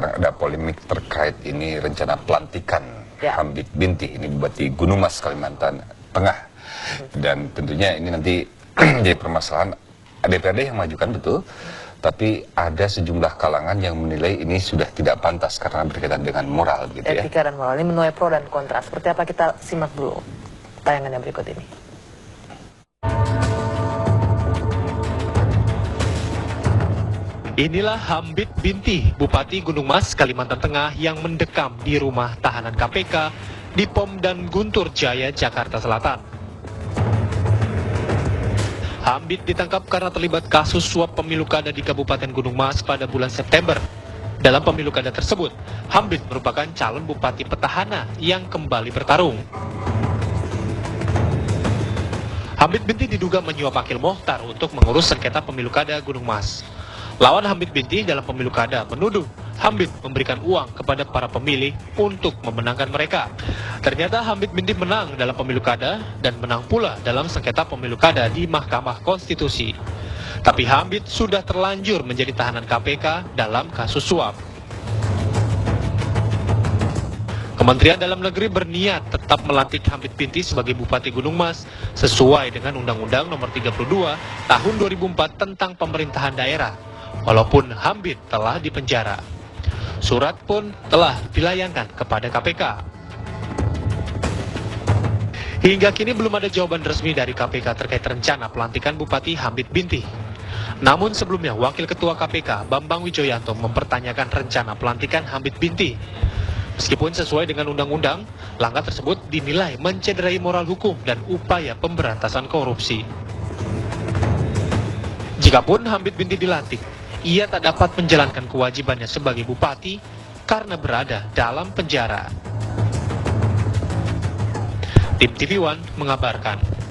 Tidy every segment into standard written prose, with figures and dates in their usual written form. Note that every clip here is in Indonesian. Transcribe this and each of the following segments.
sekarang ada polemik terkait ini rencana pelantikan Hamid Binti, ini Bupati Gunung Mas, Kalimantan Tengah. Dan tentunya ini nanti jadi permasalahan DPRD yang majukan, betul. Tapi ada sejumlah kalangan yang menilai ini sudah tidak pantas karena berkaitan dengan moral, gitu ya. Etika dan moral ini menuai pro dan kontra. Seperti apa, kita simak dulu tayangan yang berikut ini. Inilah Hamid Binti, Bupati Gunung Mas, Kalimantan Tengah yang mendekam di rumah tahanan KPK di Pom dan Guntur Jaya, Jakarta Selatan. Hamid ditangkap karena terlibat kasus suap pemilu kada di Kabupaten Gunung Mas pada bulan September. Dalam pemilu kada tersebut, Hamid merupakan calon bupati petahana yang kembali bertarung. Hamid Binti diduga menyuap Akil Mohtar untuk mengurus sengketa pemilu kada Gunung Mas. Lawan Hamid Binti dalam pemilu kada menuduh Hamid memberikan uang kepada para pemilih untuk memenangkan mereka. Ternyata Hamid Binti menang dalam pemilu kada dan menang pula dalam sengketa pemilu kada di Mahkamah Konstitusi. Tapi Hamid sudah terlanjur menjadi tahanan KPK dalam kasus suap. Kementerian Dalam Negeri berniat tetap melantik Hamid Binti sebagai Bupati Gunung Mas sesuai dengan Undang-Undang Nomor 32 Tahun 2004 tentang Pemerintahan Daerah, walaupun Hamid telah dipenjara. Surat pun telah dilayangkan kepada KPK. Hingga kini belum ada jawaban resmi dari KPK terkait rencana pelantikan Bupati Hamid Binti. Namun sebelumnya Wakil Ketua KPK Bambang Wijoyanto mempertanyakan rencana pelantikan Hamid Binti. Meskipun sesuai dengan undang-undang, langkah tersebut dinilai mencederai moral hukum dan upaya pemberantasan korupsi. Jikapun Hamid Binti dilantik, ia tak dapat menjalankan kewajibannya sebagai bupati karena berada dalam penjara. Tim TV One mengabarkan.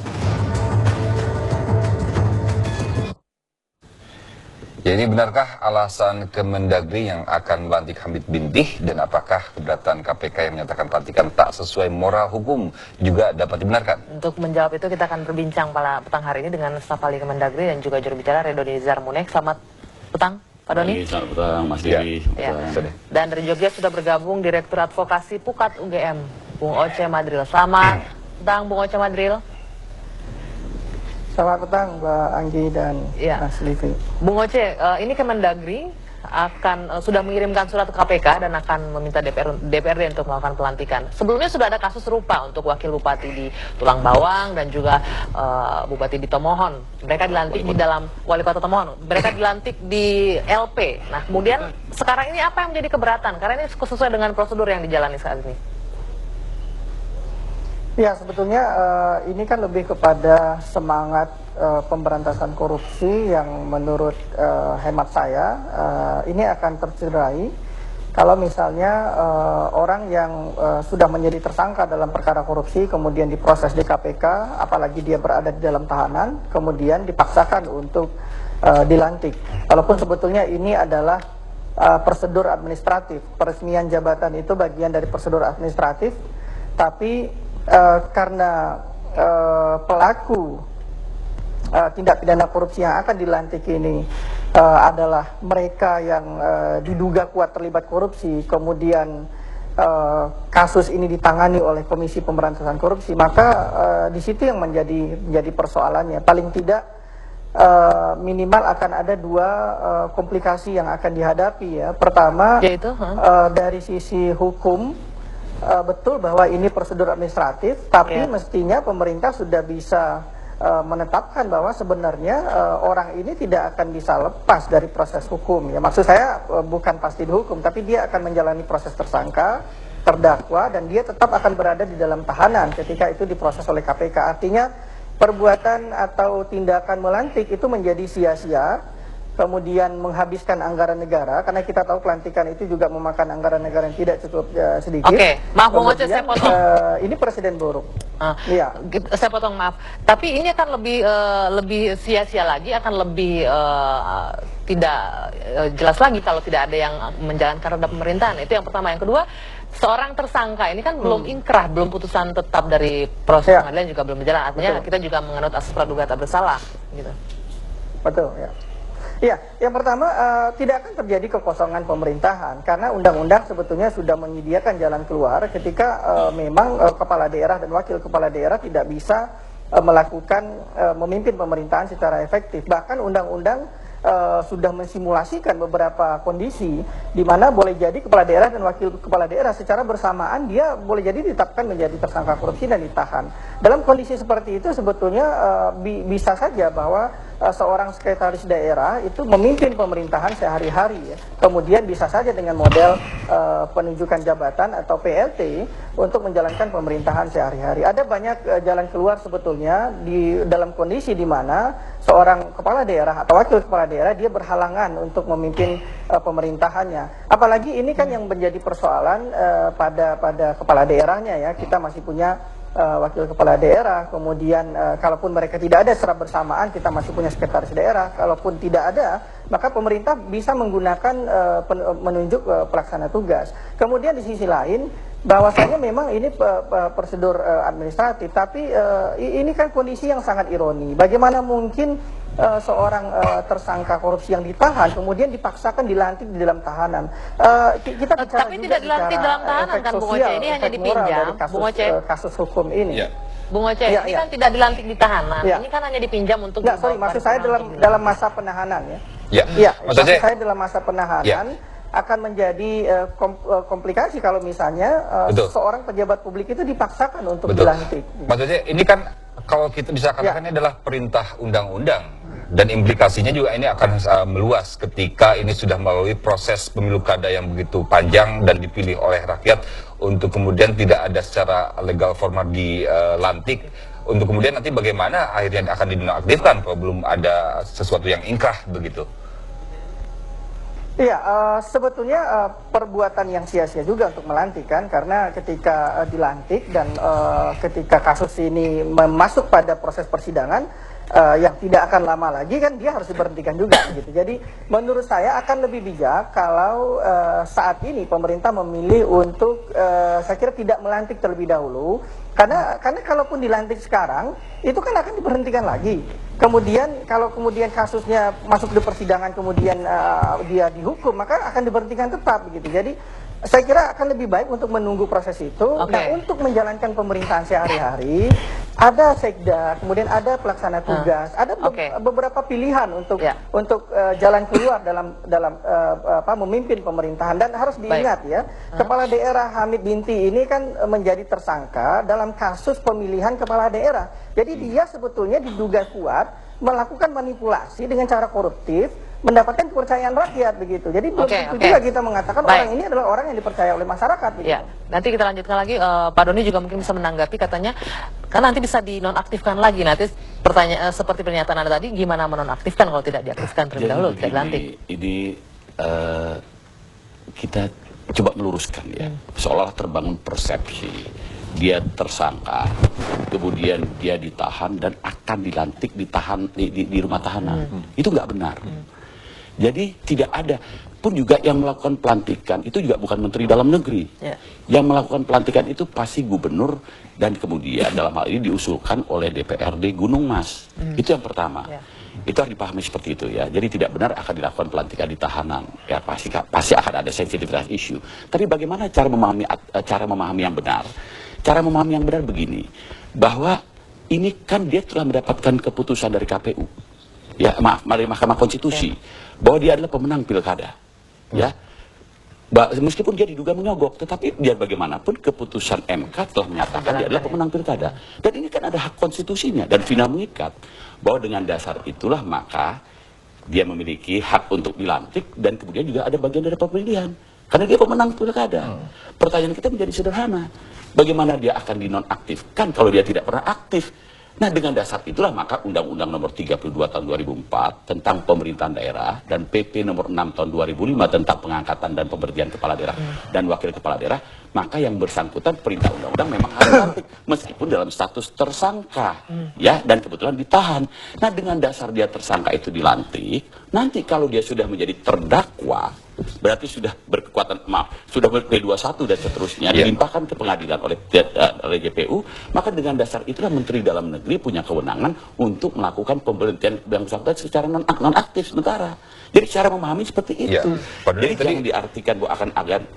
Jadi benarkah alasan Kemendagri yang akan melantik Hamid Binti, dan apakah keberatan KPK yang menyatakan pelantikan tak sesuai moral hukum juga dapat dibenarkan? Untuk menjawab itu kita akan berbincang pada petang hari ini dengan staf ahli Kemendagri dan juga juru bicara Redoni Zarmunek. Selamat petang, Pak Doni. Selamat petang, Mas Diri. Ya. Dan dari Jogja sudah bergabung Direktur Advokasi Pukat UGM, Bung Oce Madril. Selamat petang, Bung Oce Madril. Selamat petang, Mbak Anggi dan Mas Livi. Bung Oce, ini Kemendagri akan sudah mengirimkan surat ke KPK dan akan meminta DPRD untuk melakukan pelantikan. Sebelumnya sudah ada kasus serupa untuk wakil bupati di Tulang Bawang dan juga bupati di Tomohon. Mereka dilantik di dalam wali kota Tomohon. Mereka dilantik di LP. Nah, kemudian sekarang ini apa yang menjadi keberatan? Karena ini sesuai dengan prosedur yang dijalani saat ini. Ya, sebetulnya ini kan lebih kepada semangat pemberantasan korupsi yang menurut hemat saya ini akan tercederai kalau misalnya orang yang sudah menjadi tersangka dalam perkara korupsi kemudian diproses di KPK, apalagi dia berada di dalam tahanan, kemudian dipaksakan untuk dilantik. Walaupun sebetulnya ini adalah prosedur administratif, peresmian jabatan itu bagian dari prosedur administratif, tapi karena pelaku tindak pidana korupsi yang akan dilantik ini adalah mereka yang diduga kuat terlibat korupsi, kemudian kasus ini ditangani oleh Komisi Pemberantasan Korupsi, maka di situ yang menjadi persoalannya. Paling tidak minimal akan ada dua komplikasi yang akan dihadapi, ya. Pertama, yaitu dari sisi hukum. Betul bahwa ini prosedur administratif, tapi mestinya pemerintah sudah bisa menetapkan bahwa sebenarnya orang ini tidak akan bisa lepas dari proses hukum. Ya, maksud saya bukan pasti dihukum, tapi dia akan menjalani proses tersangka, terdakwa, dan dia tetap akan berada di dalam tahanan ketika itu diproses oleh KPK. Artinya perbuatan atau tindakan melantik itu menjadi sia-sia, kemudian menghabiskan anggaran negara, karena kita tahu pelantikan itu juga memakan anggaran negara yang tidak cukup sedikit. Oke, maaf Bung Oce, saya potong. Ini presiden buruk. Iya. Saya potong, maaf. Tapi ini akan lebih sia-sia lagi, akan lebih tidak jelas lagi kalau tidak ada yang menjalankan roda pemerintahan. Itu yang pertama. Yang kedua, seorang tersangka ini kan belum inkrah, belum putusan tetap dari proses pengadilan juga belum berjalan. Artinya kita juga menganut asas praduga tak bersalah, gitu. Betul, ya. Ya, yang pertama tidak akan terjadi kekosongan pemerintahan karena undang-undang sebetulnya sudah menyediakan jalan keluar ketika memang kepala daerah dan wakil kepala daerah tidak bisa memimpin pemerintahan secara efektif. Bahkan undang-undang sudah mensimulasikan beberapa kondisi di mana boleh jadi kepala daerah dan wakil kepala daerah secara bersamaan dia boleh jadi ditetapkan menjadi tersangka korupsi dan ditahan. Dalam kondisi seperti itu sebetulnya bisa saja bahwa seorang sekretaris daerah itu memimpin pemerintahan sehari-hari ya. Kemudian bisa saja dengan model penunjukan jabatan atau PLT untuk menjalankan pemerintahan sehari-hari. Ada banyak jalan keluar sebetulnya di dalam kondisi di mana seorang kepala daerah atau wakil kepala daerah dia berhalangan untuk memimpin pemerintahannya. Apalagi ini kan yang menjadi persoalan pada kepala daerahnya ya. Kita masih punya wakil kepala daerah, kemudian kalaupun mereka tidak ada secara bersamaan kita masih punya sekretaris daerah. Kalaupun tidak ada, maka pemerintah bisa menggunakan menunjuk pelaksana tugas. Kemudian di sisi lain bahwasanya memang ini prosedur administratif, tapi ini kan kondisi yang sangat ironi. Bagaimana mungkin seorang tersangka korupsi yang ditahan kemudian dipaksakan dilantik di dalam tahanan? Kita bicara tapi juga tidak dilantik dalam tahanan kan, Bung Oce? Ini hanya dipinjam, Bung Oce. Kasus hukum ini. Ya. Bung Oce, ini kan tidak dilantik di tahanan. Ini kan hanya dipinjam untuk. Nggak, sorry, maksud saya dalam masa penahanan ya. Ya. Maksud saya dalam masa penahanan. Akan menjadi komplikasi kalau misalnya seorang pejabat publik itu dipaksakan untuk dilantik. Maksudnya ini kan kalau kita bisa katakan ini adalah perintah undang-undang dan implikasinya juga ini akan meluas ketika ini sudah melalui proses pemilu kada yang begitu panjang dan dipilih oleh rakyat untuk kemudian tidak ada secara legal formal dilantik. Untuk kemudian nanti bagaimana akhirnya akan dinonaktifkan kalau belum ada sesuatu yang ingkrah begitu. Iya, sebetulnya perbuatan yang sia-sia juga untuk melantik kan, karena ketika dilantik dan ketika kasus ini masuk pada proses persidangan yang tidak akan lama lagi kan dia harus diberhentikan juga gitu. Jadi menurut saya akan lebih bijak kalau saat ini pemerintah memilih untuk saya kira tidak melantik terlebih dahulu, karena kalaupun dilantik sekarang itu kan akan diberhentikan lagi. Kemudian kalau kemudian kasusnya masuk di persidangan kemudian dia dihukum, maka akan diberhentikan tetap begitu. Jadi saya kira akan lebih baik untuk menunggu proses itu. Nah, untuk menjalankan pemerintahan sehari-hari ada sekda, kemudian ada pelaksana tugas, ada beberapa pilihan untuk jalan keluar dalam memimpin pemerintahan. Dan harus diingat ya, kepala daerah Hamid Binti ini kan menjadi tersangka dalam kasus pemilihan kepala daerah. Jadi dia sebetulnya diduga kuat melakukan manipulasi dengan cara koruptif, mendapatkan kepercayaan rakyat begitu. Jadi belum tentu juga kita mengatakan orang ini adalah orang yang dipercaya oleh masyarakat. Begitu. Ya, nanti kita lanjutkan lagi. Pak Doni juga mungkin bisa menanggapi, katanya kan nanti bisa dinonaktifkan lagi. Nanti pertanyaan seperti pernyataan Anda tadi, gimana menonaktifkan kalau tidak diaktifkan terlebih dahulu, tidak dilantik? Ini kita coba meluruskan ya, seolah terbangun persepsi dia tersangka, kemudian dia ditahan dan akan dilantik di rumah tahanan. Itu nggak benar. Jadi tidak ada pun juga yang melakukan pelantikan itu juga bukan Menteri Dalam Negeri. Yang melakukan pelantikan itu pasti gubernur dan kemudian dalam hal ini diusulkan oleh DPRD Gunung Mas. Itu yang pertama. Itu harus dipahami seperti itu ya. Jadi tidak benar akan dilakukan pelantikan di tahanan. Ya pasti akan ada sensitivitas isu. Tapi bagaimana cara memahami yang benar? Cara memahami yang benar begini, bahwa ini kan dia telah mendapatkan keputusan dari KPU, ya dari Mahkamah Konstitusi, bahwa dia adalah pemenang pilkada, ya. Meskipun dia diduga menyogok, tetapi biar bagaimanapun keputusan MK telah menyatakan dia adalah pemenang pilkada, dan ini kan ada hak konstitusinya dan final mengikat bahwa dengan dasar itulah maka dia memiliki hak untuk dilantik dan kemudian juga ada bagian dari pemilihan. Karena dia pemenang pilkada. Pertanyaan kita menjadi sederhana. Bagaimana dia akan dinonaktifkan kalau dia tidak pernah aktif? Nah, dengan dasar itulah maka Undang-Undang Nomor 32 Tahun 2004 tentang pemerintahan daerah dan PP Nomor 6 Tahun 2005 tentang pengangkatan dan pemberhentian kepala daerah dan wakil kepala daerah, maka yang bersangkutan perintah undang-undang memang harus dilantik meskipun dalam status tersangka, ya, dan kebetulan ditahan. Nah, dengan dasar dia tersangka itu dilantik, nanti kalau dia sudah menjadi terdakwa, berarti sudah berkekuatan, sudah P21 dan seterusnya, dilimpahkan ke pengadilan oleh JPU, maka dengan dasar itulah Menteri Dalam Negeri punya kewenangan untuk melakukan pemberhentian yang bersangkutan secara non-aktif sementara. Jadi cara memahami seperti itu. Jadi jangan diartikan bahwa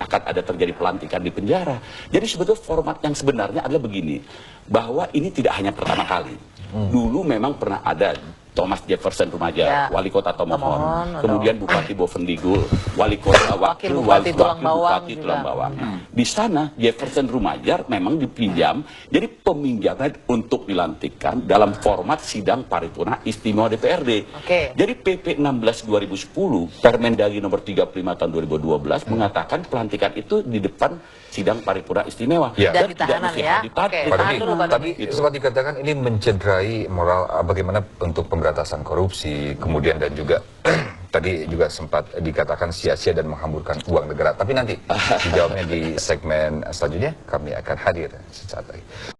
akan ada terjadi pelantikan di penjara. Jadi sebetulnya format yang sebenarnya adalah begini, bahwa ini tidak hanya pertama kali. Dulu memang pernah ada Thomas Jefferson Rumaja, wali kota Tomohon, kemudian Bupati Bovendigul, wali kota wakil Bupati Tulang Bawang. Di sana Jefferson Rumaja memang dipinjam, jadi peminjaman untuk dilantikkan dalam format sidang paripurna istimewa DPRD. Jadi PP 16 2010, Permendagri nomor 35 tahun 2012 mengatakan pelantikan itu di depan sidang paripurna istimewa. Dan ditahanan ya. Tapi sempat dikatakan ini mencederai moral bagaimana untuk pemberantasan korupsi, kemudian dan juga tadi juga sempat dikatakan sia-sia dan menghamburkan uang negara. Tapi nanti dijawabnya di segmen selanjutnya, kami akan hadir sesaat lagi.